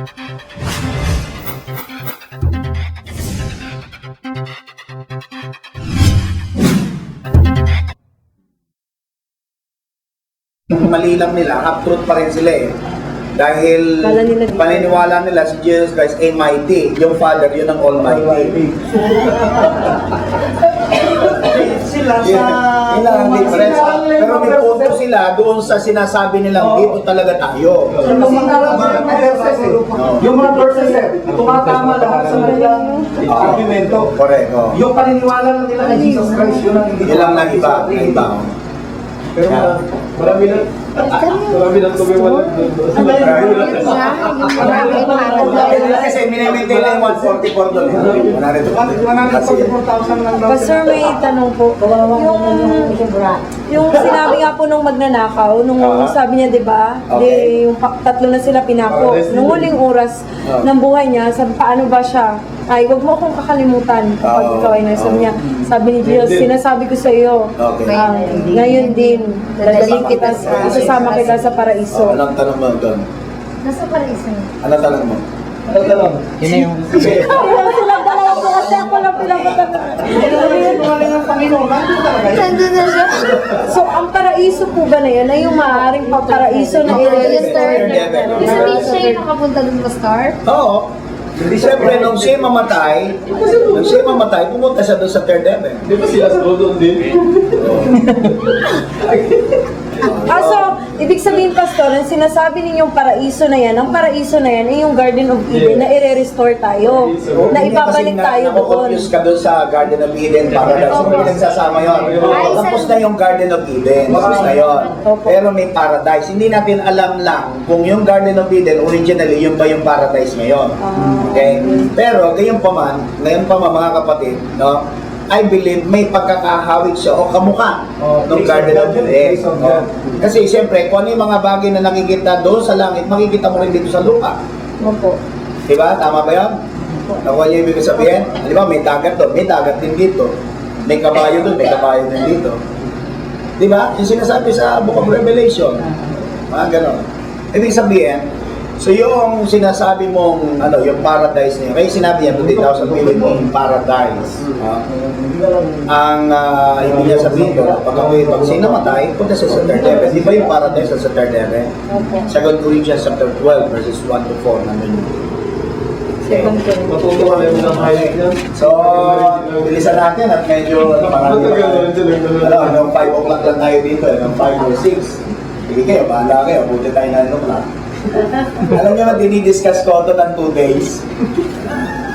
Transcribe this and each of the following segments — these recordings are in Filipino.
Mali lang nila, half-truth pa rin sila eh. Dahil paniniwala nila si Jesus Christ ay mighty. Yung Father, yun ang Almighty. Sila sa... Yun lang ang difference. Pero may punto sila doon sa sinasabi nilang dito talaga tayo. Yung mga verses, tumatama lahat sa kanilang argumento. Correct. Yung paniniwala lang nila kay Jesus Christ, yun ang hindi. Yun lang na iba. Pero marami lang tumiwala doon. Kasi minimaintain lang 144 doon. 144,000 lang daw. Pastor, may tanong po. Yung sinabi nga po nung magnanakaw, nung sabi niya, di ba? Okay. Yung tatlo na sila pinako. Nung huling oras ng buhay niya, sabi, paano ba siya? Ay, wag mo akong kakalimutan kapag ikaw ay nasa niya. Sabi ni Diyos, sinasabi ko sa iyo, Okay. ngayon din, dadalhin kita, isasama kita sa paraiso. Anong tanong mo doon? Nasa paraiso. Anong tanong mo? Ano lang? Yun na yung... Silang dalawa po kasi ako lang pinapatanong. Nandun na siya. So, ang paraiso po ba na yan ay yung maaaring paraiso na i-register? Ibig sabihin siya yung nakapunta dun sa star? Oo. Siyempre, nung siya mamatay, pumunta siya doon sa third heaven. Di ba sila doon din? So, ibig sabihin, Pastor, ang sinasabi ninyong paraiso na yan, ang paraiso na yan ay yung Garden of Eden na i-restore tayo, na ibabalik tayo doon. Nakukonfuse ka doon sa Garden of Eden, paradise. Hindi nagsasama yun. Tapos na yung Garden of Eden. Tapos na yun. Pero may paradise. Hindi natin alam lang kung yung Garden of Eden, originally, yung ba yung paradise ngayon. Okay? Pero, ngayon pa man, mga kapatid, no? I believe may pagkakahawig siya o kamukha ng Garden of Eden. Kasi siyempre, kung ano yung mga bagay na nakikita doon sa langit, makikita mo rin dito sa lupa. Opo. Diba? Tama ba yan? Nakuha niyo ibig sabihin? Di ba, may dagat doon, may dagat din dito. May kabayo doon, may kabayo din dito. Di ba? Yung sinasabi sa Book of Revelation. Mga ganon. Ibig sabihin, so yung sinasabi mong, yung paradise niya, kaya sinabi niya, 2,000 million in paradise. Ang ibig niya sabihin doon, pag sinamatay, punta siya sa third heaven. Di ba yung paradise sa third heaven? 2 Corinthians chapter 12, verses 1 to 4, namin yun. Okay. Matutuwa na yung highlight yan. So, bilisan natin at medyo hanggang 5 o'clock lang tayo dito, hanggang 5 or 6. Sige kayo, bahala kayo, buti tayo na o'clock. Alam niyo na, dinidiscuss ko ito ng 2 days.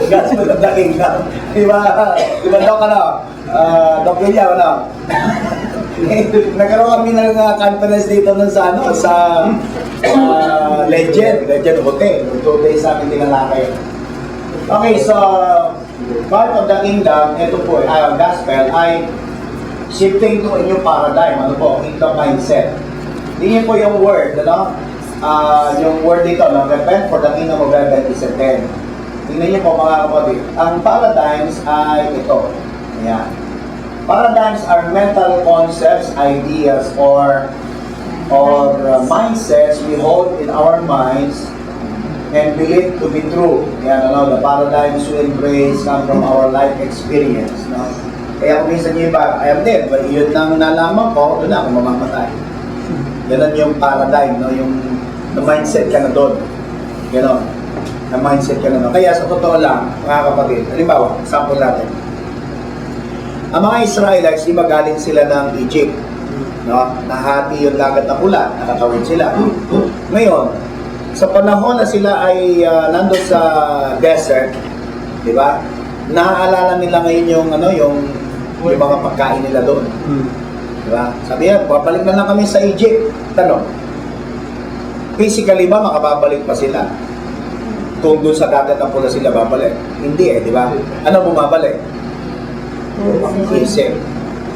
Gospel of the Kingdom. Diba, Doc, Doc William, nagkaroon kami ng conference dito nun sa, Legend Hotel. 2 days sa amin tinalakay. Okay, so, part of the kingdom, ito po, gospel, ay shifting to a new paradigm. Ano po? Kingdom mindset. Tingin po yung word, yung word dito, repent for the kingdom of heaven is at hand. Tingnan niyo po mga kapatid. Ang paradigms ay ito. Ayan. Paradigms are mental concepts, ideas, or mindsets we hold in our minds and believe to be true. Yan, the paradigms we embrace come from our life experience. No? Kaya kung minsan yung iba, I am dead, but yun lang nalaman ko, doon ako mamamatay. Yan yung paradigm, no? Yung mindset ka na doon. Ganon. Na mindset ka na doon. Kaya sa totoo lang, mga kapatid, halimbawa, sample natin. Ang mga Israelites, iba galing sila ng Egypt. No? Nahati yung dagat na pula, nakatawid sila. Ngayon, sa panahon na sila ay nandun sa desert, di ba? Naaalala nila ngayon yung mga pagkain nila doon. Di ba? Sabi yan, babalik na lang kami sa Egypt. Tanong, physically ba makababalik pa sila? Kung doon sa dagat na pula sila babalik? Hindi di ba? Ano bumabalik? Isip.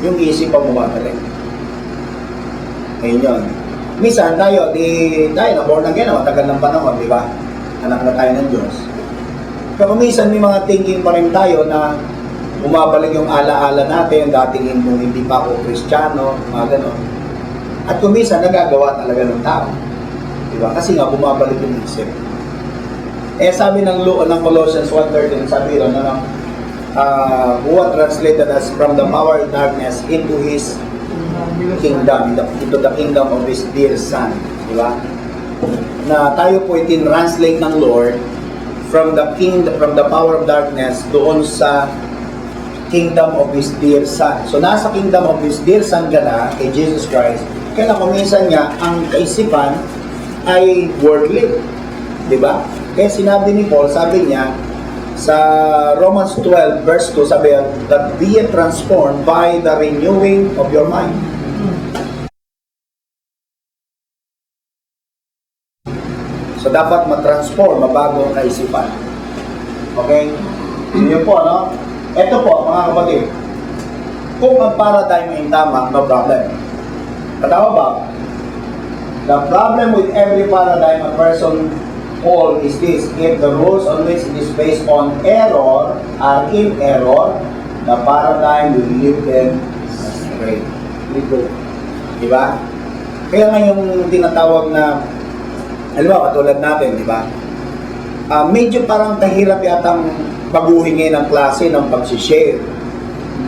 Yung isip pa bumabalik. Ayun yun. Minsan tayo na born again, matagal ng panahon, di ba? Anak na tayo ng Diyos. Pero minsan may mga thinking pa rin tayo na bumabalik yung alaala natin, dating hindi pa ako Kristiyano, mga gano'n. At kung minsan nagagawa talaga ng tao. Di ba? Kasi nga bumabalik yung isip. Eh sabi ng Colossians 1:13, sabi ron, ano, who was translated us from the power of darkness into His kingdom, into the kingdom of His dear Son. Di ba? Na tayo po itin-translate ng Lord from the power of darkness doon sa kingdom of His dear Son. So nasa kingdom of His dear Son ka na, kay Jesus Christ, kaya kuminsan niya, ang kaisipan ay worldly. Di ba? Kaya sinabi ni Paul, sabi niya, sa Romans 12 verse 2, sabi niya, that be ye transformed by the renewing of your mind. So dapat matransform, mabago ang kaisipan. Okay? Yun po, no? Ito po, mga kapatid. Kung ang paradigm ay tama, no problem. Katawa ba? The problem with every paradigm a person hold is this: if the rules on which it is based on error are in error, the paradigm will lead them astray. Diba? Kaya nga yung tinatawag na, alam mo, katulad natin, di ba? Medyo parang kahirap yatang baguhin ngayon ang klase ng pag-share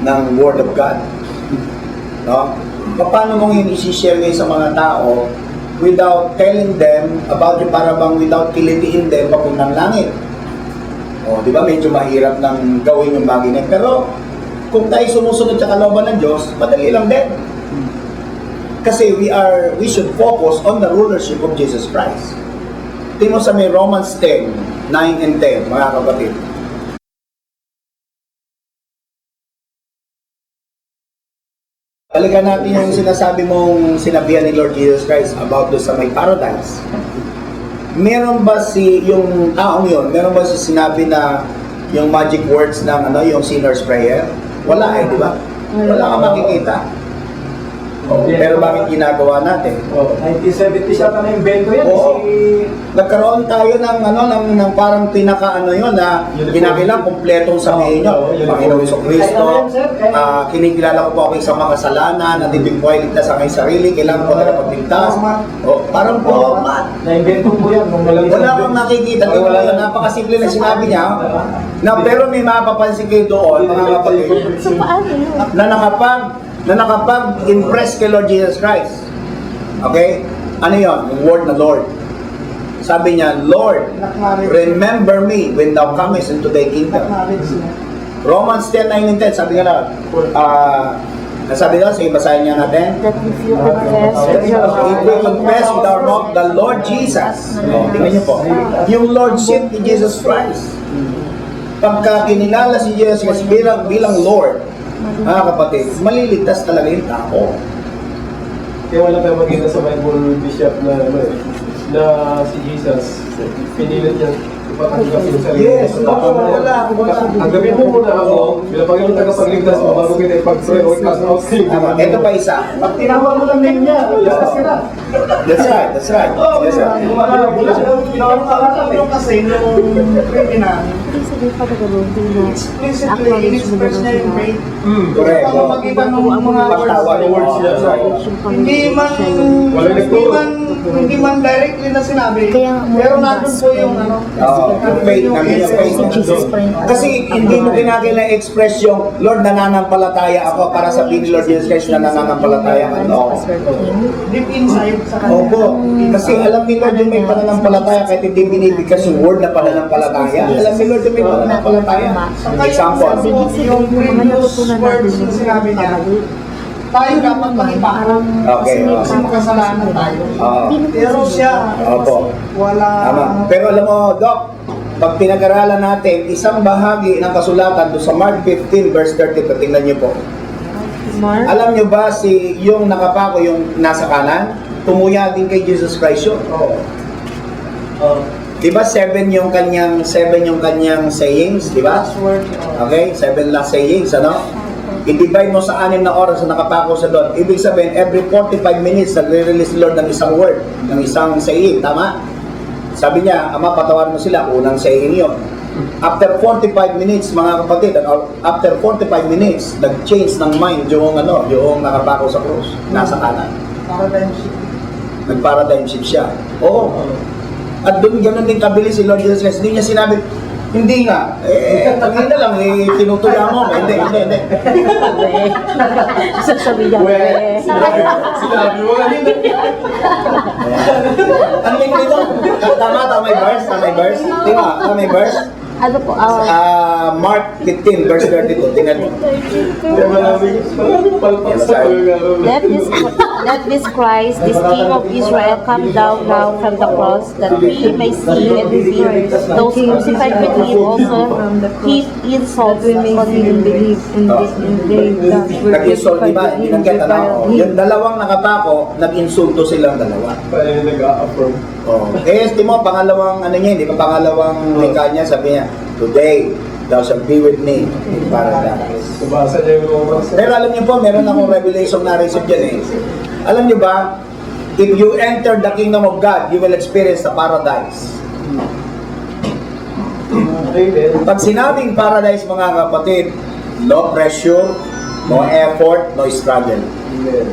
ng Word of God. No? Paano mong yun isi-share ngayon sa mga tao without telling them about yung parang without kilitiin them papuntang langit? O, di ba? Medyo mahirap nang gawin yung bagay na. Pero, kung tayo sumusunod sa kalooban ng Diyos, madali lang din. Kasi we should focus on the rulership of Jesus Christ. Tingnan mo sa may Romans 10, 9 and 10, mga kapatid. Balikan natin yung sinasabi mong sinabihan ni Lord Jesus Christ about doon sa may paradise. Meron ba yung taong yun, meron ba sinabi na yung magic words ng yung sinner's prayer? Wala di ba? Wala kang makikita. Pero bakit ginagawa natin? 1970 siya na invento yan. Oo. Nagkaroon tayo ng parang yun na kinakilang kumpletong sabihin nyo. Panginoon Jesucristo, kinikilala ko po ako sa mga kasalanan, natibig po ay ligtas sa aking sarili, kailangan po na pagligtas. Parang po, Na-invento po yan. wala kang nakikita. Napakasimple na sinabi niya. Pero may mapapansin kayo doon, mga kapatid, So, paano yun? na nakapag-impress kay Lord Jesus Christ. Okay? Ano yun? Yung word na Lord. Sabi niya, Lord, remember me when thou comest into thy kingdom. Romans 10, 9 and 10, sabi nga lang, nasabi doon, sige, basahin niya natin. That if you confess with your If we confess with our mouth the Lord Jesus, tingnan niyo po, yung Lordship ni Jesus Christ. Pagka kinilala si Jesus Christ bilang Lord, mga kapatid, maliligtas talaga yung tao. Kaya wala tayo makita sa Bible bishop na si Jesus, pinilit niya ipatanggapin sa sarili. Yes, wala. Tanggapin mo muna ako, bilang Panginoon tagapagligtas mo, bago kita ipag-pray o i-cast out sa iyo. Ito pa isa. Pag tinawag mo lang name niya, ligtas ka na. That's right, that's right. Yes, sir. Yung kasi nung criminal, explicitly in-express niya yung faith. Correct. Ang magitan ng mga Pagtawag. words niya. Hindi man directly na sinabi, pero nandun po yung Yung faith, namin yung faith. Kasi hindi mo kinakailangan express yung Lord, nananampalataya ako para sabihin ni Lord Jesus Christ na nananampalataya ka. No. deep inside sa kanya. Opo. Kasi alam ni Lord yung may pananampalataya kahit hindi binibigkas yung word na pananampalataya. Alam ni Lord yung may pananampalataya. Example. Yung previous words na sinabi niya, tayo dapat makipaharap. Okay. Kasi makasalanan tayo. Pero siya, Opo. wala. Tama. Pero alam mo, Doc, pag pinag-aralan natin, isang bahagi ng kasulatan doon sa Mark 15 verse 30, tingnan niyo po. Mark? Alam niyo ba yung nakapako, yung nasa kanan, tumuya din kay Jesus Christ yun. Diba 7 yung kanyang sayings, diba? Okay, 7 lang sayings, ano? I-divide mo sa 6 na oras na nakapako sa doon. Ibig sabihin, every 45 minutes, nagre-release Lord ng isang word, ng isang saying, tama? Sabi niya, Ama, patawarin mo sila, unang saying yun. After 45 minutes, mga kapatid, after 45 minutes, nag-change ng mind yung nakapako sa krus, nasa kanan. Nag-paradigm shift siya. Oo. At doon ganun din kabilis si Lord Jesus Christ. Hindi niya sinabi, hindi nga, tangin na lang, tinutuya mo. Hindi. Sasabihan ko eh. Sinabi mo kanina. Ano yung dito? Tama may verse? Tama may verse? Ano po? Mark 15, verse 32. Tingnan mo. Hindi maraming palpas sa Let this Christ, this King of Israel, come down now from the cross, that we may see and believe. Those crucified with him also, he insults We may see and believe in this Nag-insult, di ba? Binanggit, ano? Yung dalawang nakatako, nag-insulto silang dalawa. Parang nag-a-affirm. Oh. Eh, di mo, pangalawang, ano niya, di ba, pangalawang wika niya, sabi niya, today, thou shalt be with me in paradise. Nabasa niya yung Romans. Pero alam niyo po, meron akong revelation na receive dyan eh. Alam niyo ba, if you enter the kingdom of God, you will experience the paradise. Amen. Pag sinabing paradise, mga kapatid, no pressure, no effort, no struggle. Amen.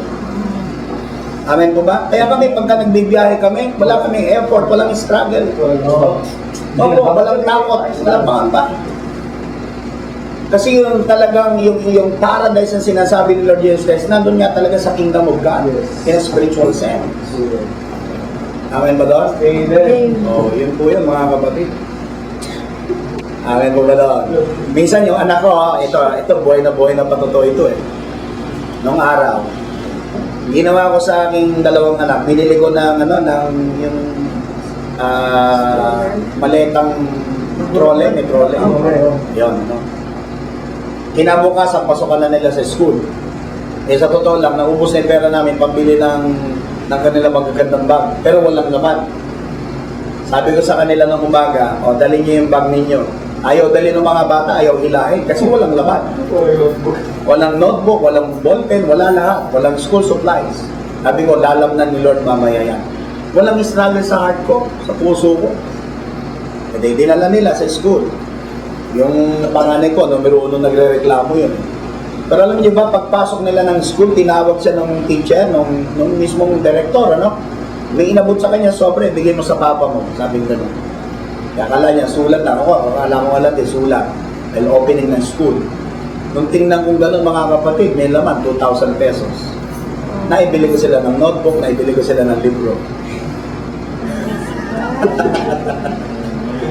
Amen po ba? Kaya kami, pagka nagbibiyahe kami, wala kaming effort, walang struggle. Opo, walang takot, walang pangamba. Kasi yung talagang, yung paradise na sinasabi ni Lord Jesus Christ, nandun nga talaga sa kingdom of God, in a spiritual sense. Amen ba doon? Amen. Oh, yun po yun, mga kapatid. Amen po ba doon? Minsan yung anak ko, ito buhay na patuto ito eh. Nung araw, ginawa ko sa aking dalawang anak, binili ko ng yung maletang trolley, may trolley. Yun, no? Kinabukasan, pasokan na nila sa school. Eh sa totoo lang, naubos na yung pera namin pambili ng kanila magagandang bag, pero walang laman. Sabi ko sa kanila ng umaga, dali niyo yung bag ninyo. Ayaw dali ng mga bata, ayaw hilahin kasi walang laman. Walang notebook, walang ballpen, wala lahat. Walang school supplies. Sabi ko, lalamnan ni Lord mamaya yan. Walang struggle sa heart ko, sa puso ko. E dinala nila sa school. Yung panganay ko, numero 1 nagre-reklamo yun. Pero alam niyo ba, pagpasok nila ng school, tinawag siya ng teacher, nung mismong director, ano? May inabot sa kanya, sobre, bigay mo sa papa mo. Sabi ko gano'n. Kaya akala niya, sulat lang ako. Akala ko alam, sulat. Dahil opening ng school. Nung tingnan kong gano'n mga kapatid, may laman, 2,000 pesos. Naibili ko sila ng notebook, naibili ko sila ng libro.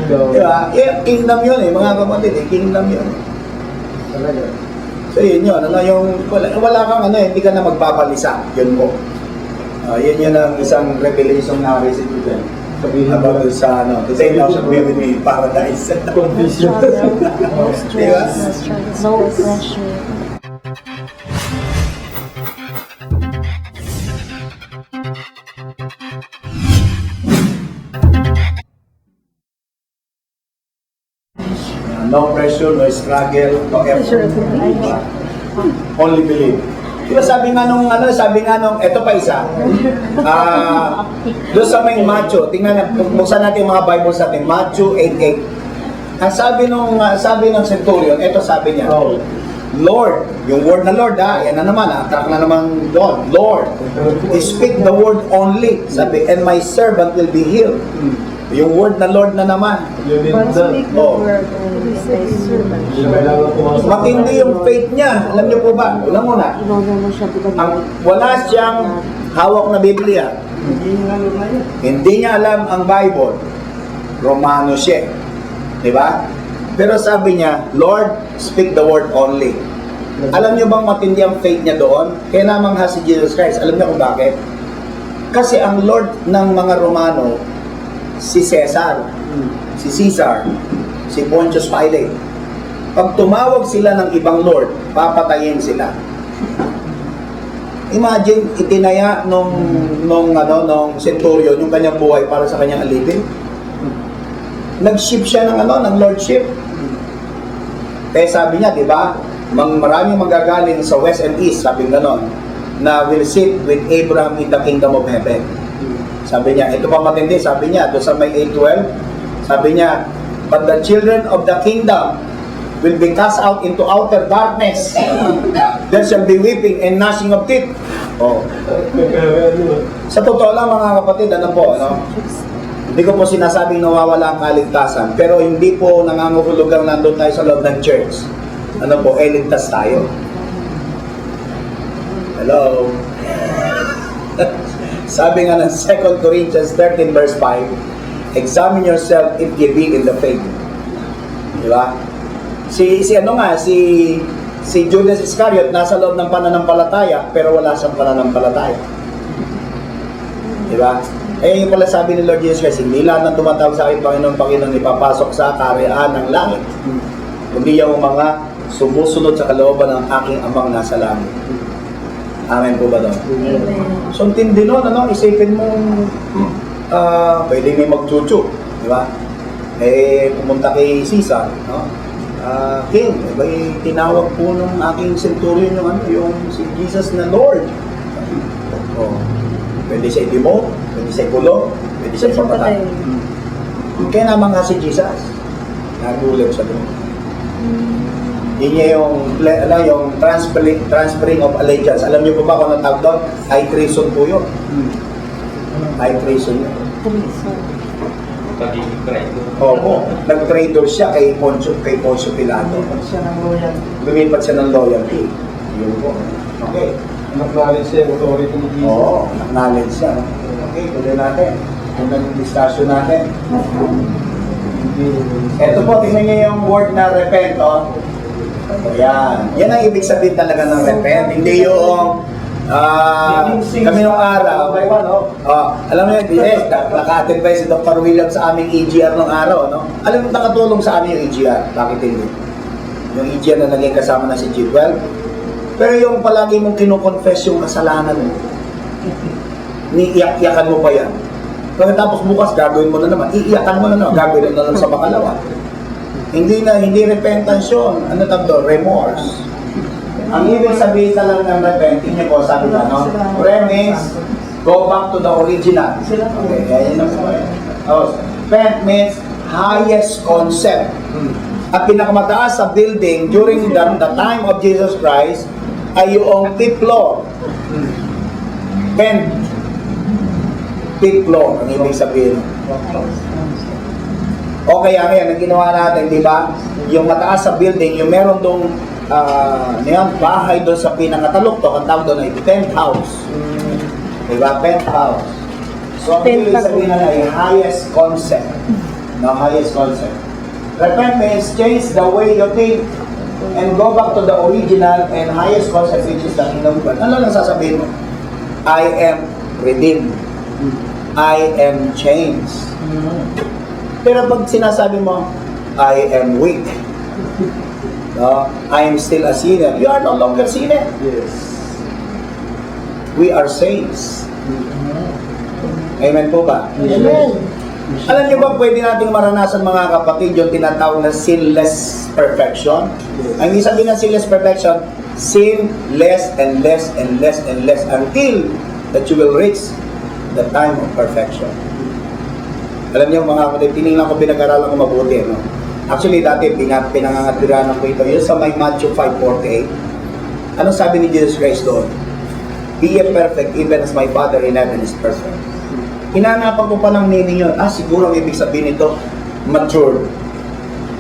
Diba? Kingdom yun eh, mga kapatid eh, kingdom yun. So yun yun, wala kang hindi ka na magpapalisa, yun po. Yun ang isang revelation na receive ko dyan. About sa today thou shalt be with me in paradise. Condition. Diba? No pressure. No pressure, no struggle, no effort. Only believe. Diba sabi nga nung, eto pa isa. Doon sa may Matthew, tingnan natin, buksan natin yung mga Bibles natin, Matthew 8:8. Ang sabi ng centurion, eto sabi niya, Lord, yung word na Lord yan na naman, track na naman doon, Lord, speak the word only, sabi, and my servant will be healed. Yung word na Lord na naman. Oh. Matindi yung faith niya. Alam niyo po ba? Alam mo na. Wala siyang hawak na Biblia. Hindi niya alam ang Bible. Romano siya. Diba? Pero sabi niya, Lord, speak the word only. Alam niyo bang matindi ang faith niya doon? Kaya namang si Jesus Christ. Alam niyo kung bakit? Kasi ang Lord ng mga Romano, si Caesar, si Pontius Pilate. Pag tumawag sila ng ibang Lord, papatayin sila. Imagine, itinaya nung centurion yung kanyang buhay para sa kanyang alipin. Nag-ship siya ng lordship. Kaya sabi niya, di ba, maraming magagaling sa west and east, sabi ganon, na will sit with Abraham in the kingdom of heaven. Sabi niya, ito pa matindi, sabi niya, doon sa may 8:12, sabi niya, but the children of the kingdom will be cast out into outer darkness. There shall be weeping and gnashing of teeth. Oh. Sa totoo lang mga kapatid, Hindi ko po sinasabing nawawala ang kaligtasan, pero hindi po nangangahulugang nandun tayo sa loob ng church. Ano po, ligtas tayo. Hello? Sabi nga ng 2 Corinthians 13 verse 5, examine yourself if ye be in the faith. Di ba? Si Judas Iscariot nasa loob ng pananampalataya pero wala siyang pananampalataya. Di ba? Eh yung pala sabi ni Lord Jesus Christ, hindi lahat ng tumatawag sa akin, Panginoon, ipapasok sa kaharian ng langit. Kundi yung mga sumusunod sa kalooban ng aking amang nasa langit. Amen po ba doon? Amen. So, tindi nun, ano, isipin mo, pwede may magchuchu, di ba? Eh, pumunta kay Caesar, no? King, may tinawag po ng aking centurion yung si Jesus na Lord. Oh, pwede siya i-demote, pwede siya i-kulong, pwede siya ipapatay. Kaya naman nga si Jesus, nagulat siya doon. Yun niya yung transferring of allegiance. Alam niyo po ba kung anong tawag doon? High treason po yun. High treason yun. Pagiging traitor. Opo. Nag-traitor siya kay Poncio Pilato. Lumipat siya ng loyalty. Yun po. Okay. Acknowledge siya yung authority ni Jesus. Oo. Acknowledge siya. Okay, tuloy natin. Yung nag-discussion natin. Ito po, tingnan niyo yung word na repent, oh. Ayan. Yan ang ibig sabihin talaga ng repent. Hindi yung kami nung araw, alam mo yun, naka-attend pa si Dr. William sa aming EGR nung araw, no? Alam mo, nakatulong sa amin yung EGR. Bakit hindi? Yung EGR na naging kasama na si G12. Pero yung palagi mong kinukonfess yung kasalanan mo, iiyak-iyakan mo pa yan. Tapos bukas gagawin mo na naman, iiyakan mo na naman, gagawin mo na lang sa bakalawa. Hindi repentance yun. Ano tawag? Remorse. Ang ibig sabihin talaga ng repent, niyo po, sabi na, no? Means, go back to the original. Okay, yan ang repent means highest concept. At pinakamataas sa building during the time of Jesus Christ ay yung fifth floor. Fifth floor, ang ibig sabihin. O kaya ngayon, ang ginawa natin, di ba? Yung mataas sa building, yung meron dong bahay doon sa pinangataluktok, ang tawag doon ay penthouse. Di ba? Penthouse. So, ang ibig sabihin na ay highest concept. No, highest concept. Repent means change the way you think and go back to the original and highest concept, which is the kingdom of God. Ano lang sasabihin mo? I am redeemed. I am changed. Pero pag sinasabi mo, I am weak, no? I am still a sinner. You are no longer sinner. Yes. We are saints. Amen po ba? Amen. Alam niyo ba pwede nating maranasan mga kapatid yung tinatawag na sinless perfection? Ang ibig sabihin ng sinless perfection, sin less and less and less and less until that you will reach the time of perfection. Alam niyo mga kapatid, tinignan ko, pinag-aralan ko mabuti, no? Actually, dati pinangangatiranan ko ito. Yun sa may Matthew 5:48. Ano sabi ni Jesus Christ doon? Be ye perfect even as my Father in heaven is perfect. Hinanapan ko pa ng meaning yun. Siguro ang ibig sabihin nito, mature.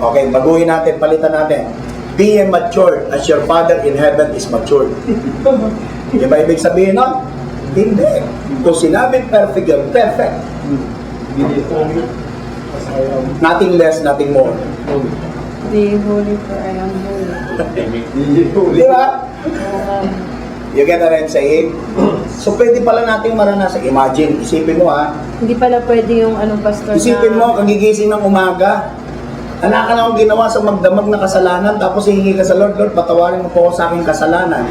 Okay, baguhin natin, palitan natin. Be ye mature as your Father in heaven is mature. Di ba ibig sabihin nun? Hindi. Kung sinabi perfect yun, perfect. Nothing less, nothing more. Be holy for I am holy. Di ba? You get what I'm saying? So pwede pala nating maranasan. Imagine, isipin mo ha. Hindi pala pwede yung anong pastor Isipin mo, kagigising ng umaga. Anak ka na akong ginawa sa magdamag na kasalanan, tapos hihingi ka sa Lord, Lord, patawarin mo po ako sa aking kasalanan.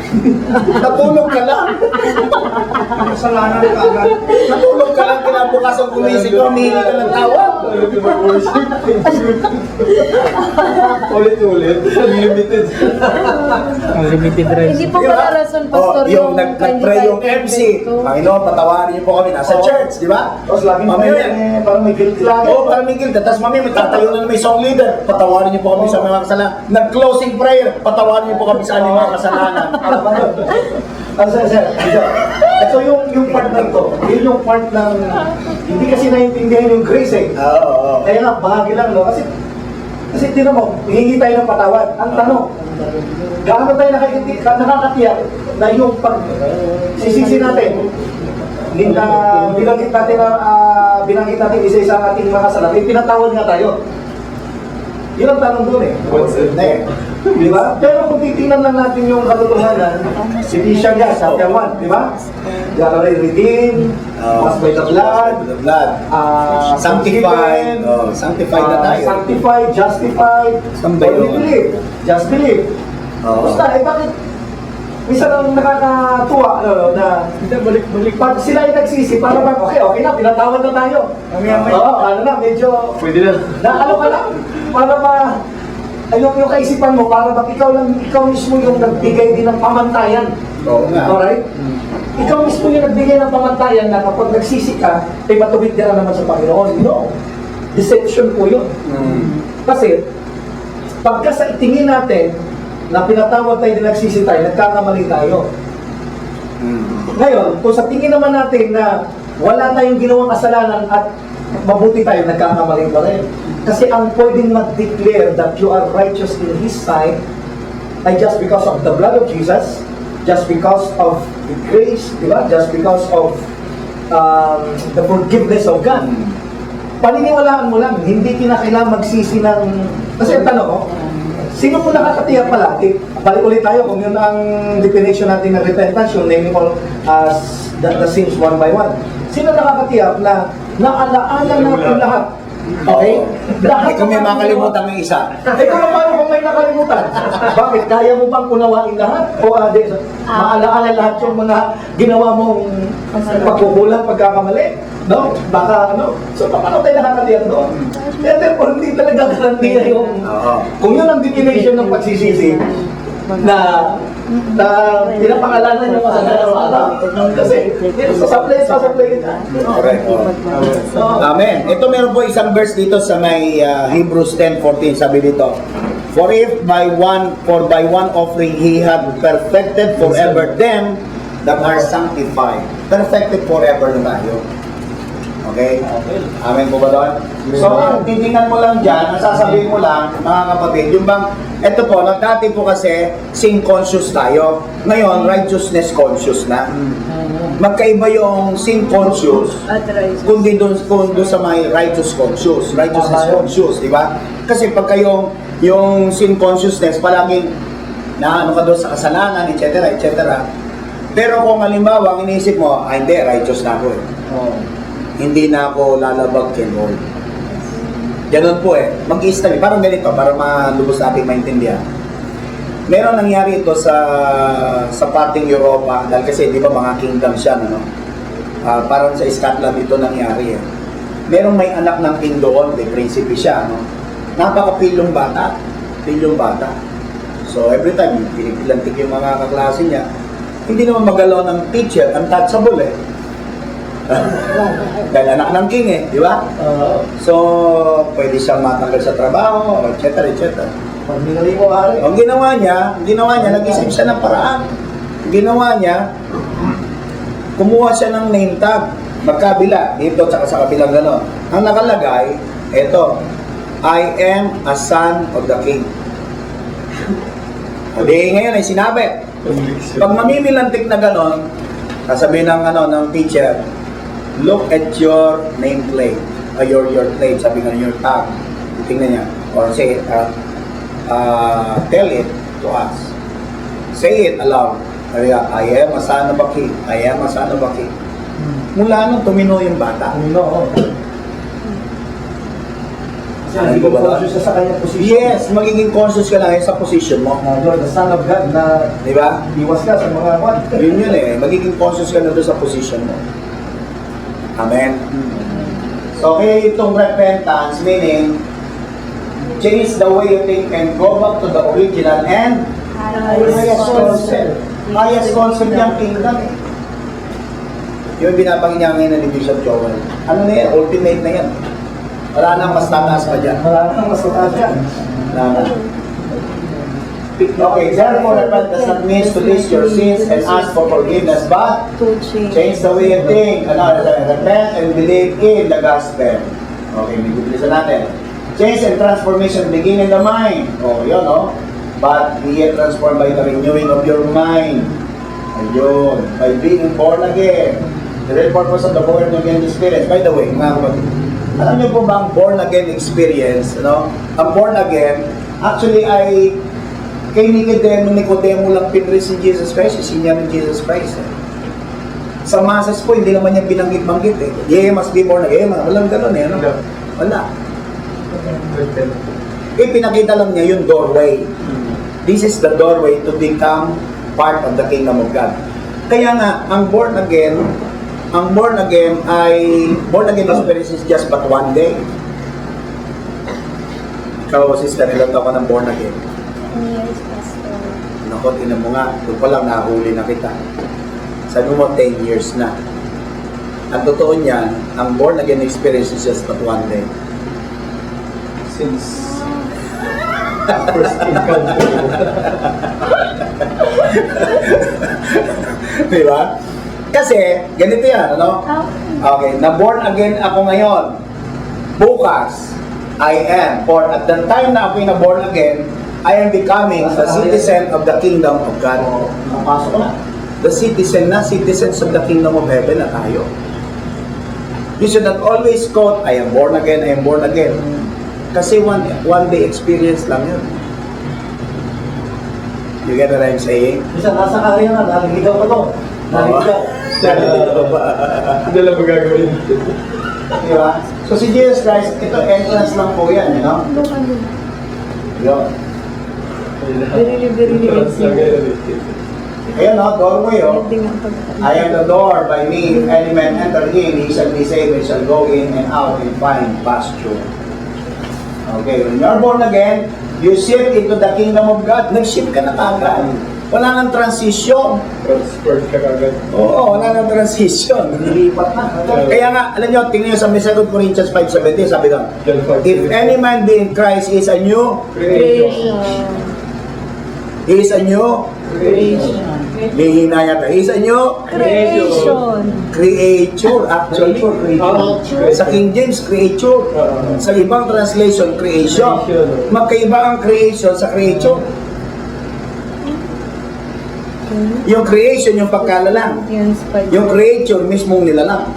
Natulog ka lang. Kasalanan ka agad. Natulog ka lang, kinabukasan gumising ka, humihingi ka ng tawag. Ulit-ulit. Unlimited. Hindi pa pala rason, pastor, yung nag-pray yung MC. Panginoon, patawarin niyo po kami. Nasa church, di ba? Tapos laging parang may guilt lang. Oo, parang may guilt. Tapos mami, may tatayo na may song leader. Patawarin niyo po kami sa mga kasalanan. Nag-closing prayer. Patawarin niyo po kami sa aming mga kasalanan. Sir. So yung part na ito, yun yung part ng, hindi kasi naiintindihan yung grace eh. Oo. Kaya nga, bahagi lang, no? Kasi tinan mo, hihingi tayo ng patawad. Ang tanong, gaano tayo nakakatiyak na yung pag sisisi natin, binanggit natin isa-isa ang ating mga kasalanan, pinatawad nga tayo. Yun ang tanong doon eh. Di ba? Pero kung titingnan lang natin yung katotohanan, si Ephesians chapter 1, di ba? You are already redeemed, washed by the blood, Sanctified. Sanctified na tayo. Sanctified, justified, Saan ba yun? only believe, just believe. Basta, bakit? Minsan ang nakakatuwa na pag sila ay nagsisi, para bang, okay na, pinatawad na tayo. Medyo, Pwede na. na ka lang, para yung kaisipan mo, para bang ikaw mismo yung nagbigay din ng pamantayan. Oo nga. Alright? Ikaw mismo yung nagbigay ng pamantayan na kapag nagsisi ka, ay matuwid ka na naman sa Panginoon. No. Deception po yun. Kasi, pagka sa tingin natin, na pinatawad tayo din nagsisi tayo, nagkakamali tayo. Ngayon, kung sa tingin naman natin na wala tayong ginawang kasalanan at mabuti tayo, nagkakamali pa rin. Kasi ang pwedeng mag-declare that you are righteous in His sight ay just because of the blood of Jesus, just because of the grace, di ba? Just because of the forgiveness of God. Paniniwalaan mo lang, hindi kinakailangan magsisi ng... Kasi ang tanong ko, sino po nakakatiyak palagi? Balik ulit tayo kung yun ang definition natin ng repentance, yung naming all the sins one by one. Sino nakakatiyak na naalaala natin lahat? Okay? Lahat Kung may makalimutan ng isa. Ikaw na paano kung may nakalimutan? Bakit? Kaya mo bang unawain lahat? O maalaala lahat yung mga ginawa mong pagkukulang, pagkakamali? No? Baka So, paano tayo nakakatiyak doon? Kaya therefore, hindi talaga garantiya yung... Kung yun ang definition ng pagsisisi, na pinapangalanan yung kasalanan. Kasi, sasaplay ka. Correct. Amen. Ito meron po isang verse dito sa may Hebrews 10:14, sabi dito, For by one offering he had perfected forever them that are sanctified. Perfected forever na tayo. Okay? Amen po ba doon? So, ang titingnan mo lang dyan, ang sasabihin mo lang, mga kapatid, yung bang, ito po, dati po kasi, sin conscious tayo. Ngayon, righteousness conscious na. Magkaiba yung sin conscious, kundi doon sa may righteous conscious. Righteousness conscious, di ba? Kasi pagka yung sin consciousness, palaging naano ka doon sa kasalanan, etc., etc. Pero kung halimbawa, ang iniisip mo, hindi, righteous na ako eh. Hindi na ako lalabag kay Lord. Ganun po eh. Mag-i-study. Parang ganito, para malubos natin maintindihan. Meron nangyari ito sa parting Europa, dahil kasi di ba mga kingdom siya, no? Parang sa Scotland ito nangyari eh. Merong may anak ng king doon, may prinsipe siya, no? Napaka-pilyong bata. Pilyong bata. So every time, pinipilantik yung mga kaklase niya, hindi naman magalaw ng teacher, untouchable eh. Dahil anak ng king eh, di ba? So, pwede siyang matanggal sa trabaho, etc. etc. Ang ginawa niya, nag-isip siya ng paraan. Ang ginawa niya, kumuha siya ng name tag, magkabila, dito at sa kabilang gano'n. Ang nakalagay, eto, I am a son of the king. Hindi ngayon ay sinabi. Pag mamimilantik na gano'n, sasabihin ng teacher, look at your nameplate, your plate, sabi nga your tag. Tingnan niya. Or say it, tell it to us. Say it aloud. I am a son of a king. I am a son of a king. Mula nung tumino yung bata. Kasi naging conscious sa kanyang position. Yes, magiging conscious ka lang sa position mo. You're the son of God na Di ba? iwas ka sa mga kwan. Yun eh. Magiging conscious ka na doon sa position mo. Amen. So, okay, itong repentance, meaning, change the way you think and go back to the original and highest concept. Highest concept yung kingdom eh. Yung binabangin niya ngayon ni Bishop Joel. Ano na yan? Ultimate na yan. Wala nang mas tataas pa dyan. Wala nang mas mataas yan. Wala na. Okay, therefore repent does not mean to list your sins and ask for forgiveness, but To change. change the way you think. Repent and believe in the gospel. Okay, may bibilisan natin. Change and transformation begin in the mind. Oh, yun, no? But be ye transformed by the renewing of your mind. Ayun. By being born again. The real purpose of the born again experience. By the way, mga kapatid, alam niyo po ba ang born again experience? No? Ang born again, actually ay kay Nicodemo lang pinri si Jesus Christ, sinya ng Jesus Christ. Sa masses po, hindi naman niya binanggit-banggit eh. Yeah, must be born again. Walang ganun eh. No? Wala. Pinakita lang niya yung doorway. This is the doorway to become part of the kingdom of God. Kaya nga, ang born again experience is just but one day. Ikaw, sister, ilan taon ka ng born again? Yes, Pastor. Naku, tinan mo nga, doon pa lang nahuli na kita. Sabi mo, 10 years na. Ang totoo niyan, ang born again experience is just but one day. Since first encounter. Di ba? Kasi, ganito yan, ano? Okay, na born again ako ngayon. Bukas, I am. Or at the time na ako'y na born again, I am becoming a citizen of the kingdom of God. Napasok na. The citizens of the kingdom of heaven na tayo. You should not always quote, I am born again, I am born again. Kasi one day experience lang yun. You get what I'm saying? Minsan, nasa area na, naliligaw ka to. Naliligaw. Hindi lang magagawin. Di ba? So si Jesus Christ, ito entrance lang po yan, you know? Yun. Very Ayun, no? Doorway, oh. I am the door, by me, if any man enter in, he shall be saved, he shall go in and out and find pasture. Okay, when you are born again, you shift into the kingdom of God. Nag-shift ka na kagad. Wala nang transition. Transferred ka kagad. Oo, wala nang transition. Nilipat na. Kaya nga, alam nyo, tingnan nyo sa 2 Corinthians 5:17, sabi doon, if any man be in Christ, he is a new, he is a new, may hinaya ka, he is a new Creation. creature, actually. Sa King James, creature. Sa ibang translation, creation. Magkaiba ang creation sa creature. Yung creation, yung pagkalalang. Yung creature, mismong nilalang.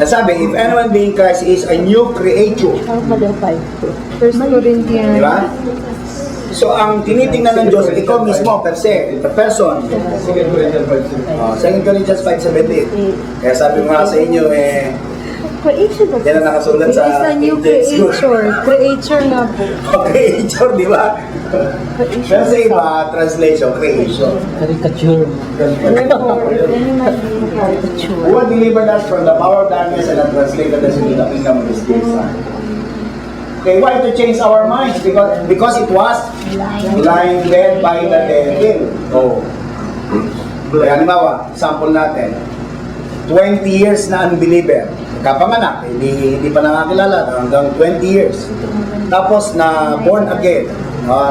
Sabi, if anyone being Christ is a new creature. First Corinthians. Di ba? So, ang tinitingnan ng Diyos, ikaw mismo, per se, per person. 2 Corinthians 5:17. 2 Corinthians 5:17. Kaya sabi mo nga sa inyo, Creation of yan ang nakasulat It is sa a new King James. creature. Creature nga po. Creature, di ba? Pero sa iba, translation, creation. Caricature. Therefore, if any man be in Christ, Who had delivered us from the power of darkness and had translated us into the kingdom of His dear Son. Okay, why to change our minds? Because it was blinded by the devil. Oh. Kaya halimbawa, sample natin, 20 years na unbeliever, kapanganak, hindi pa nakakilala, hanggang 20 years. Tapos na born again,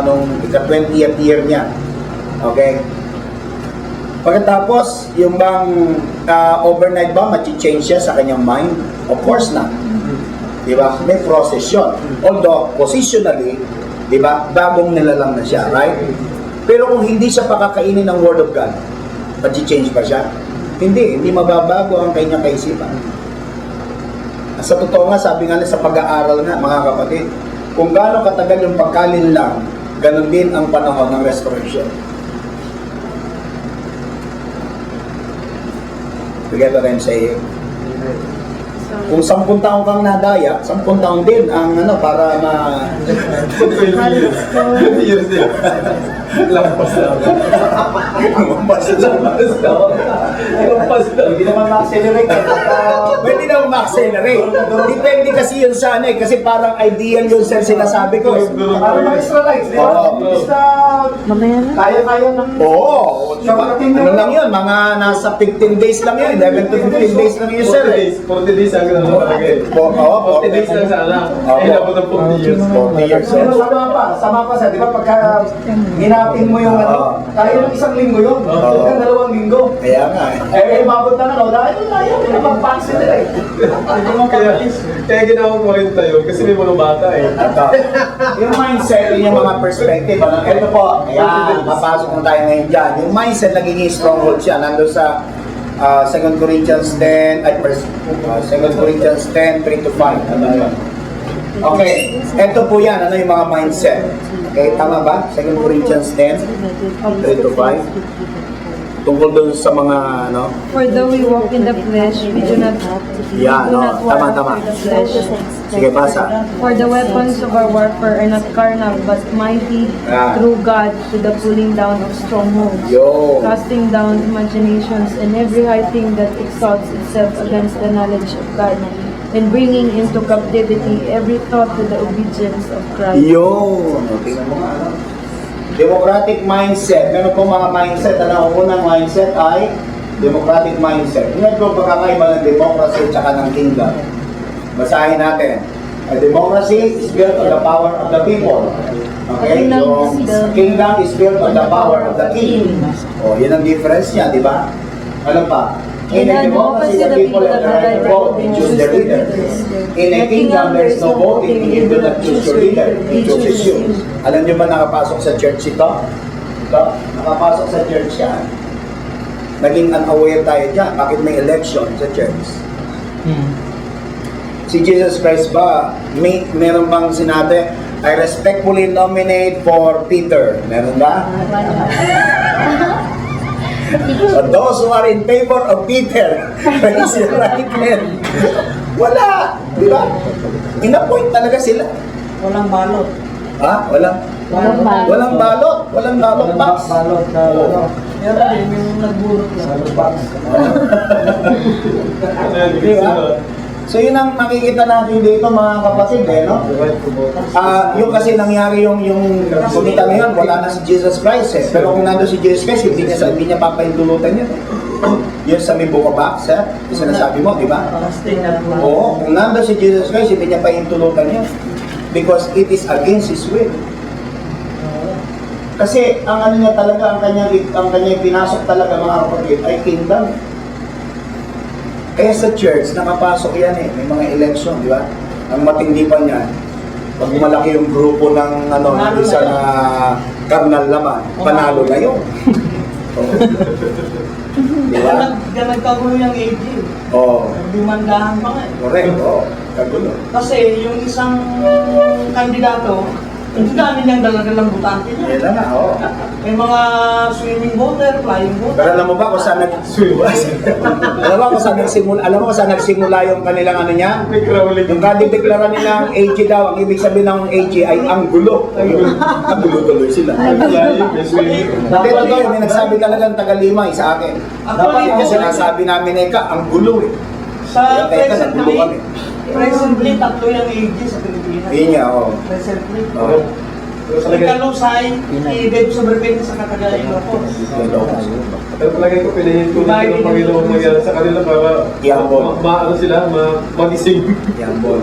nung ika-20th year niya. Okay? Pagkatapos, yung bang overnight ba, machi-change siya sa kanyang mind? Of course not. Diba? May process yun. Although, positionally, diba, bagong nilalang na siya, right? Pero kung hindi siya pakakainin ng Word of God, machi-change pa siya? Hindi mababago ang kanyang kaisipan. Sa totoo nga, sabi nga sa pag-aaral nga, mga kapatid, kung gaano katagal yung pagkalin lang, ganun din ang panahon ng restoration. You get what I'm saying? Kung 10 taong kang nadaya, 10 taong din ang para 20 years din. Lampas na. Lampas na. Hindi naman ma-accelerate. Pwede naman ma-accelerate. Depende kasi yun sa kasi parang ideal yun sa sinasabi ko. Para ma-Israelites, di ba? Basta kaya-kaya ng... Oo. Diba? Ano lang yun? Mga nasa 15 days lang yun. 11 to 15 days lang yun, sir. 40 days lang na nakalagay. 40 days lang sana. Eh, dapat ng 40 years. 40 years. Pero sama pa sa, di ba, pagka hinapin mo yung ano, kaya ng isang linggo yun, hanggang 2 linggo. Kaya nga eh. Mabot na ano, dahil na mag-vaccine nila eh. Kaya ginawa ko rin tayo kasi may mga bata eh. Ito. Yung mindset, yun yung mga perspective. Ano? Ito po, ayan, papasok na tayo ngayon dyan. Yung mindset, naging stronghold siya. Nandun sa 2 Corinthians 10, 2 Corinthians 10, 3 to 5. Ano yun? Okay, ito po yan. Ano yung mga mindset? Okay, tama ba? 2 Corinthians 10, 3 to 5. Tungkol doon sa mga, ano? For though we walk in the flesh, we do not Yan, do not no? war Tama. after the flesh. Sige, basa. For the weapons of our warfare are not carnal, but mighty Ah. through God to the pulling down of strongholds, Yo. casting down imaginations and every high thing that exalts itself against the knowledge of God, and bringing into captivity every thought to the obedience of Christ. Yo. Tingnan mo nga, ano? Democratic mindset. Meron po mga mindset. Ang unang mindset ay democratic mindset. Tingnan po pagkakaiba ng democracy at saka ng kingdom. Basahin natin. A democracy is built on the power of the people. Okay? Yung kingdom is built on the power of the king. O, yun ang difference niya, di ba? Ano pa? In a democracy, the people have the right to vote and choose their leader. In a kingdom, there is no voting. You do not choose your leader. He chooses you. Alam niyo ba nakapasok sa church ito? Ito? Nakapasok sa church yan. Naging unaware tayo dyan. Bakit may election sa church? Si Jesus Christ ba, meron bang sinabi, I respectfully nominate for Peter? Meron ba? Those who are in favor of Peter, raise your right hand. Wala! Di ba? In-appoint talaga sila. Walang balot. Ha? Walang balot. Walang balot box. Balot na ano. Yan rin yung nagburot na. Balot box. Di ba? So yun ang makikita natin dito mga kapatid eh, no? Yung kasi nangyari yung kumita ngayon, wala na si Jesus Christ eh. Pero kung nandun si Jesus Christ, hindi niya papahintulutan yun eh. Yun sa may book of Acts, yung sinasabi mo, di ba? Oo, kung nandun si Jesus Christ, hindi niya pahintulutan yun. Because it is against His will. Kasi ang ano niya talaga, ang kanyang pinasok talaga mga kapatid ay kingdom. Kaya sa church, nakapasok yan eh. May mga election, di ba? Ang matindi pa niyan, pag malaki yung grupo ng isa na karnal naman, panalo na yun. Di ba? Nagkagulo yung AG. Oo. Dumandahan pa nga eh. Correct, oo. Kagulo. Kasi yung isang kandidato, hindi namin yung dalagang butante niya. Yan na nga, oo. May mga swimming voter, flying voter. Pero alam mo ba kung saan alam mo kung saan nagsimula yung kanilang ano niya? Yung kadideklara nilang AG daw, ang ibig sabihin ng AG ay ang gulo. Ang gulo tuloy sila. Hindi, totoo, may nagsabi talagang taga-Limay sa akin. Actually, Kasi nasabi namin Eka, ang gulo eh. Sa Kaya teka, nagulo kami. presently, tatlo yung AG sa Pilipinas. Yun niya, oo. Presently. Oo. Si Kalusay, si Dave Sobrepete sa Katagay Ilocos. Pero palagay ko pinahin ko ng Panginoon mangyari sa kanila para maano sila, magising. Yan, boy.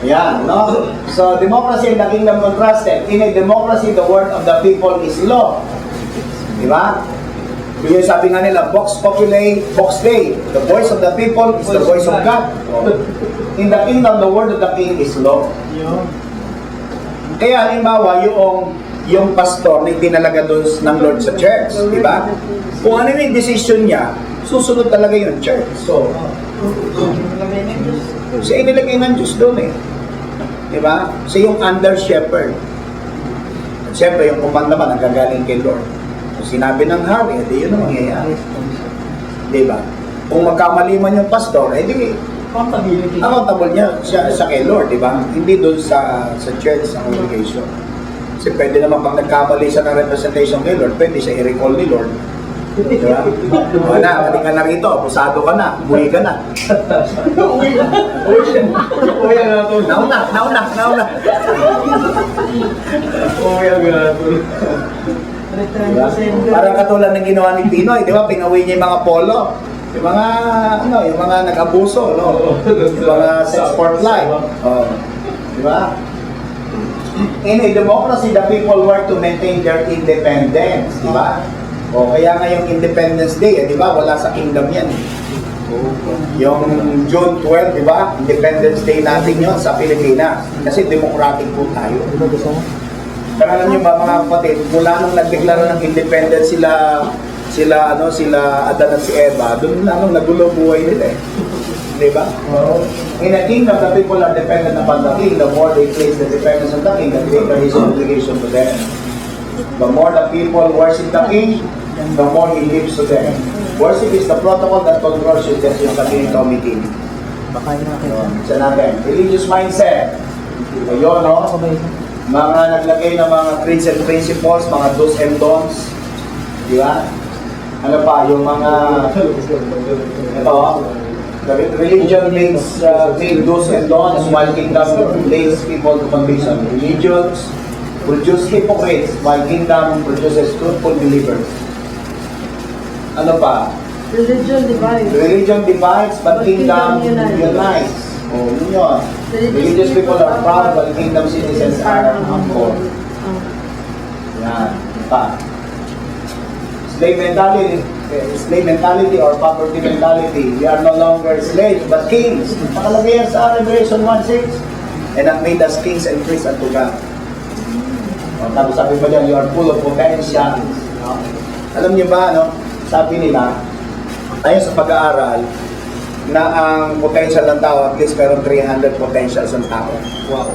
Yan, no? So, democracy and the kingdom contrasted. In a democracy, the word of the people is law. Di ba? Yung sabi nga nila, Vox Populi, Vox Dei. The voice of the people is the voice of God. In the kingdom, the word of the king is law. Kaya halimbawa, yung pastor na itinalaga doon ng Lord sa church, di ba? Kung ano yung decision niya, susunod talaga yung church. So, siya inilagay ng Diyos doon eh. Di ba? Siya yung under shepherd. At syempre, yung command naman, nagagaling kay Lord. Kung sinabi ng hari, edi yun ang mangyayari. Di ba? Kung magkamali man yung pastor, edi accountable niya siya kay Lord, di ba? Hindi doon sa church, sa congregation. Kasi pwede naman pag nagkamali siya ng representation kay Lord, pwede siya i-recall ni Lord. Di ba? Wala, hindi ka na rito, abusado ka na, umuwi ka na. Uwi nga ito. Nauna. Uwi nga ito. Diba? Parang katulad ng ginawa ni Pinoy, di ba? Pinauwi niya yung mga polo. Yung mga, yung mga nag-abuso, no? Yung mga sex for life. Oh. Di ba? In a democracy, the people work to maintain their independence. Di ba? O, kaya nga yung Independence Day, di ba? Wala sa kingdom yan. Yung June 12, di ba? Independence Day natin yon sa Pilipinas. Kasi democratic po tayo. Pero alam niyo ba mga kapatid, mula nung nagdeklara ng independence sila Adan at si Eva, doon lang nagulo buhay nila eh. Di ba? In a kingdom, the people are dependent upon the king. The more they place the dependence on the king, the greater his obligation to them. The more the people worship the king, the more he lives to them. Worship is the protocol that controls your destiny sa committee. Isa natin, religious mindset. Ayun, no? Mga naglagay ng mga creeds and principles, mga do's and don'ts. Di ba? Ano pa, yung mga, ito, the religion makes do's and don'ts, while kingdom leads people to conviction. Religions produce hypocrites, while kingdom produces truthful believers. Ano pa? Religion divides. Religion divides, but kingdom unites. Oh, yun yun. Religious people are proud, but kingdom citizens are humble. Yan. Pa. Slave mentality or poverty mentality. We are no longer slaves, but kings. Nakalagay yan sa Revelation 1:6. And have made us kings and priests unto God. Tapos sabi pa dyan, you are full of potential. Alam niyo ba, sabi nila, ayon sa pag-aaral, na ang potential ng tao, at least meron 300 potentials ng tao. Wow,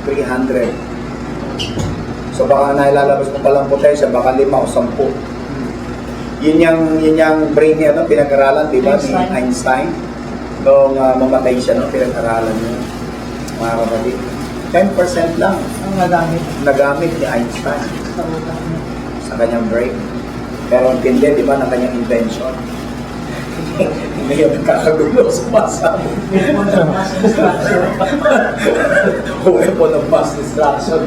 300. So baka nailalabas mo palang potential, baka 5 o 10. Yun yung brain niya, pinag-aralan, di ba, ni Einstein. Nung mamatay siya, pinag-aralan niya, mga kapatid. 10% lang ang nagamit ni Einstein sa kanyang brain. Pero ang tindi, di ba, ng kanyang invention. Ngayon, kakagulo sa masa mo. Weapon of mass destruction.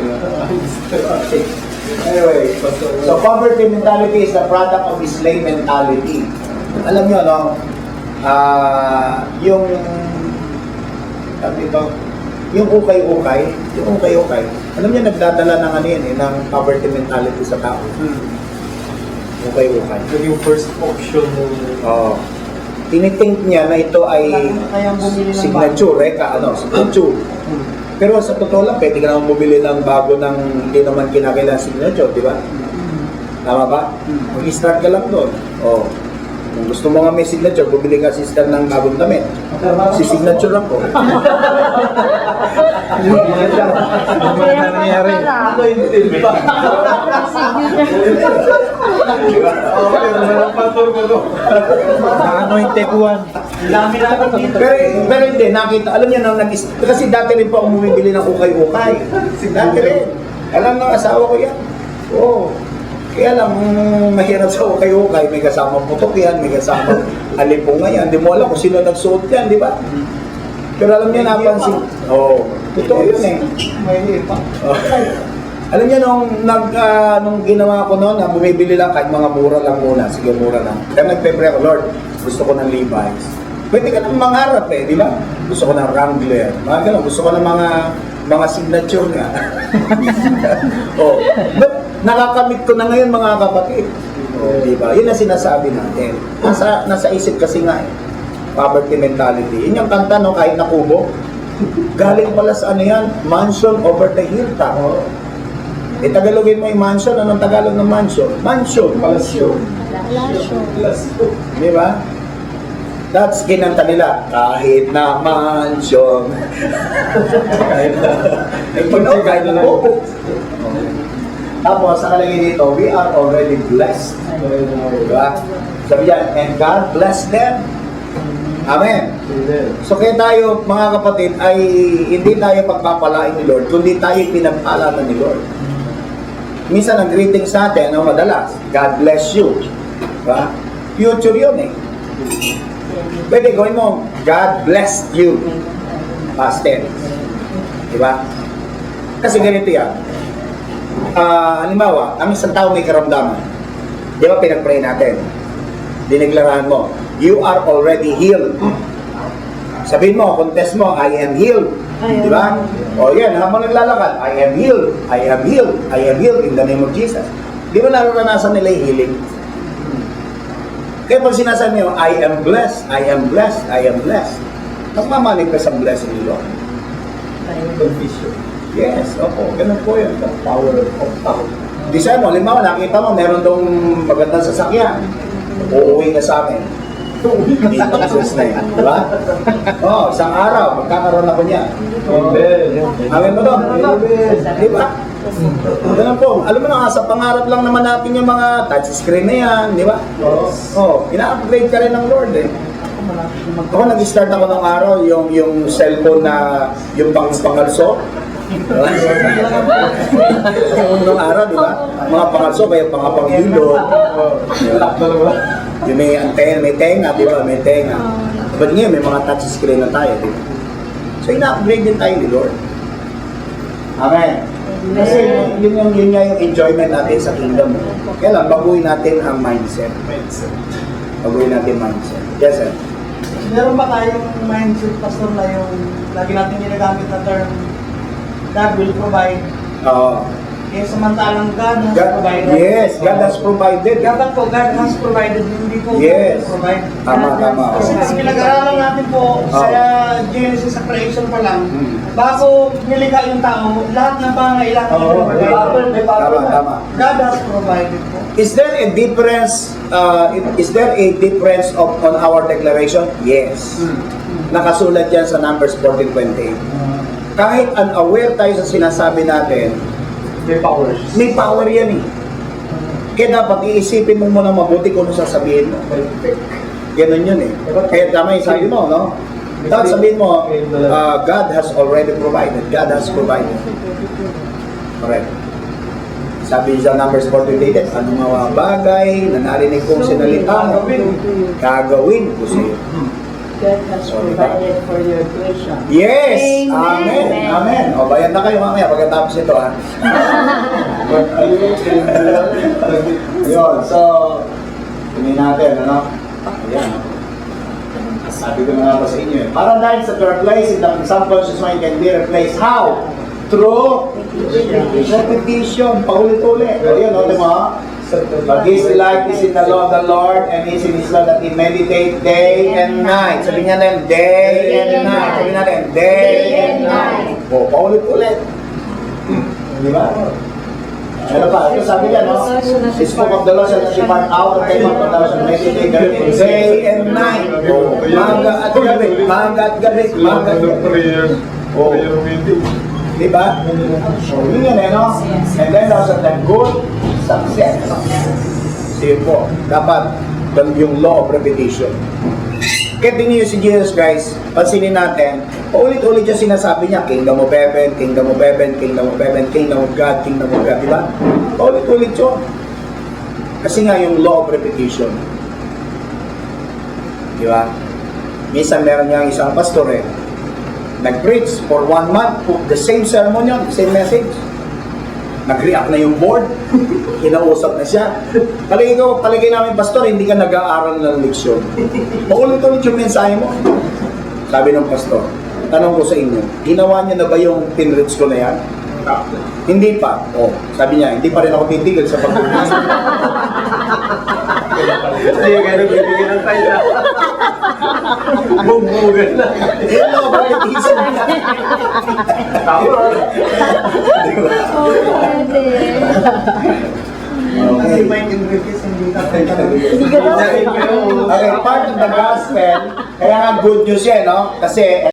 Anyway, so poverty mentality is the product of slave mentality. Alam nyo, yung ukay-ukay, alam niyo, nagdadala ng ng poverty mentality sa tao. Ukay-ukay. Yung first option mo. Oo. Tinitink niya na ito ay signature, signature. Pero sa totoo lang, pwede ka naman bumili ng bago ng hindi naman kinakailangan signature, di ba? Tama ba? Mag-start ka lang doon. Oh. Kung gusto mo nga may signature, bumili ka sister ng bagong damit. Si signature ako. Ano yung tilba? Ano yung tekuan? Pero hindi, nakita, alam niya nang kasi dati rin po ako bumibili ng ukay-ukay. Dati rin. Alam ng asawa ko yan. Oo. Kaya lang, mahirap sa ukay-ukay, may kasama putok yan, may kasama alipunga yan. Di mo alam kung sino nagsuot yan, di ba? Pero alam niya, napansin. Oo. Totoo yun eh. May ipa. Alam niya, nung ginawa ko noon, bumibili lang kahit mga mura lang muna. Sige, mura lang. Kaya nagpe-pray ako, Lord, gusto ko ng Levi's. Pwede ka nang mangarap eh, di ba? Gusto ko ng Wrangler. Mga ganun, gusto ko ng mga signature nga. Oh. But nakakamit ko na ngayon mga kapatid. Oh, di ba? Yun ang sinasabi natin. Nasa isip kasi nga eh. Poverty mentality. Yun yung kanta, kahit na kubo. Galing pala sa yan, mansion over the hilltop. Tagalogin mo yung mansion, anong Tagalog ng mansion? Mansion. Palasyo. Di ba? That's kinanta nila, kahit na mansion. Kahit na kubo. Tapos, nakalagay dito, we are already blessed. Diba? Sabi yan, and God bless them. Amen. So kaya tayo, mga kapatid, ay hindi tayo pagpapalain ni Lord, kundi tayo pinagpala ni Lord. Minsan ang greeting sa atin, madalas, God bless you. Diba? Future yun eh. Pwede gawin mo, God bless you. Past tense. Diba? Kasi ganito yan. Halimbawa, ang isang tao may karamdaman. Di ba pinag-pray natin? Diniglarahan mo, You are already healed. Sabihin mo, contest mo, I am healed. Di ba? O yan, habang naglalakad, I am healed, I am healed, I am healed in the name of Jesus. Di ba nararanasan nila yung healing? Kaya pag sinasabi mo, I am blessed, I am blessed, I am blessed. Magmamanifest ang blessing ni Lord. Confusion. Yes, opo, ganun po yun. The power of power. Di sa mo, halimbawa, nakita mo, meron dong magandang sasakyan. Uuwi na sa amin. In Jesus name. Diba? Oo, isang araw, magkakaroon ako niya. Amen. Amen mo doon? Diba? Ganun po. Alam mo na, sa pangarap lang naman natin yung mga touchscreen na yan, di ba? Oo, ina-upgrade ka rin ng Lord eh. Ako, nag-start ako ng araw, yung cellphone na, yung pangalso. Nung araw, di ba? Mga pangalso, kaya pangapanghilod. Lock na naman. Yung may antenna, may tenga, di ba? May tenga. But ngayon, may mga touchscreen na tayo, di ba? So, ina-upgrade din tayo ni Lord. Amen. Kasi yun nga yung enjoyment natin sa kingdom. Kaya lang, baguhin natin ang mindset. Baguhin natin mindset. Yes, sir. Meron ba tayong mindset, Pastor, na yung lagi natin ginagamit na term, God will provide. Oo. Eh, samantalang God has provided. Yes, God has provided. Dapat po, God has provided, hindi po Yes. provide. Tama, tama. Kasi ang pinag-aralan natin po sa Genesis, sa creation pa lang, bago nilikha yung tao, lahat ng pangangailangan niya. Tama. God has provided po. Is there a difference? Is there a difference on our declaration? Yes. Nakasulat yan sa Numbers 14:28. Kahit unaware tayo sa sinasabi natin, May powers. may power yan eh. Kaya dapat iisipin mo muna mabuti kung ano sasabihin mo. Ganun yun eh. Kaya tama yung sabi mo, no? Dapat sabihin mo, God has already provided. God has provided. Correct. Sabi sa Numbers 14:28, anong mga bagay na narinig kong sinalita mo, gagawin ko sa iyo. God has provided for your tuition. Yes! Amen! Amen! O, bayan na kayo mamaya pagkatapos ito, ha? Yun, so, tingin natin, ano? Ayan. Sabi ko na nga ba sa inyo, paradise that are placed in the subconscious mind can be replaced. How? Through repetition. Paulit-ulit. O yun, o, diba? But his delight is in the law of the Lord, and is in his law that he meditate day and night. Sabi niya natin, day and night. Sabi natin, day and night. O, paulit-ulit. Di ba? Ano pa? Ito sabi niya, no? He spoke of the law, shall depart out of him, but thou shalt meditate therein day and night. O, maga at gabi, maga at gabi, maga at gabi. O, di ba? So, yun yan, eh, no? And then, thou shalt have good success. Sige po, dapat yung law of repetition. Kaya tingin nyo si Jesus Christ, pansinin natin, paulit-ulit yung sinasabi niya, Kingdom of Heaven, Kingdom of Heaven, Kingdom of Heaven, Kingdom of God, Kingdom of God, di ba? Paulit-ulit yun. Kasi nga yung law of repetition. Di ba? Minsan meron niya isang pastor eh, nag-preach for 1 month, the same sermon yun, the same message. Nag-react na yung board, kinausap na siya. Palagay namin, pastor, hindi ka nag-aaral ng leksyon. Paulit-ulit yung mensahe mo. Sabi ng pastor, tanong ko sa inyo, ginawa niyo na ba yung pinreach ko na yan? Hindi pa. Oh, sabi niya, hindi pa rin ako titigil sa pag-preach. Hindi yung gano'n, bibigyan ng tayo na. Bumbugan na. Hello, repetition. Tama. Kasi may ingredients, hindi ka Okay, part of the gospel, kaya nga good news yan, no? Kasi